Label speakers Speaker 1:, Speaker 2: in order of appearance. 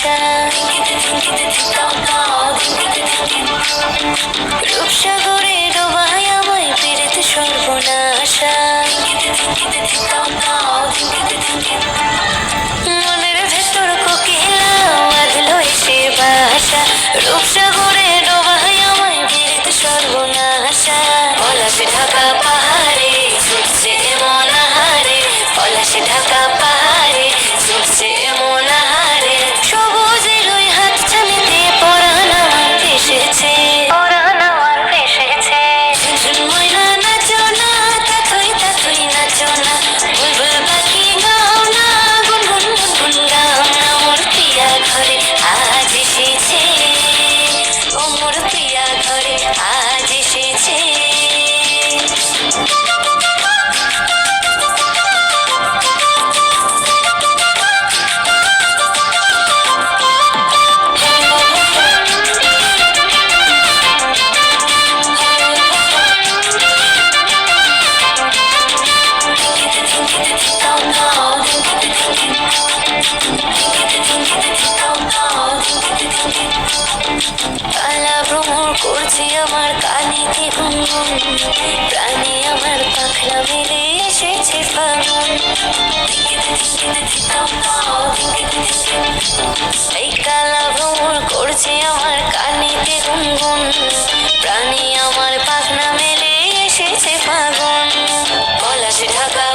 Speaker 1: আশা রূপসাগরে ডোবায় আমায় পীড়িত সর্বনাশা মনের ভেতর কোকিলা বাঁধলো এসে বাসা রূপসাগরে ডোবায় আমায় পীড়িত সর্বনাশা পলাশে ঢাকা পাহাড়ে ছুটছে এমন আহারে পলাশে ঢাকা পাহাড়ে ছুটছে এমন আহারে সবুজের ওই হাত ছানিতে পরাণ আমার ভেসেছে ময়না নাচো না তাথই তাথই নাচো না বুলবুল পাখি গাও না গুনগুন গুনগুন গাও না মোর প্রিয়া ঘরে আজ এসেছে ও মোর প্রিয়া ঘরে আজ এসেছে কালা ভ্রমর করছে আমার কানেতে গুনগুন প্রাণে আমার পাখনা মেলে এসেছে ফাগুন এই কালা ভ্রমর করছে আমার কানেতে গুনগুন প্রাণে আমার পাখনা মেলে এসেছে ফাগুন পলাশে ঢাকা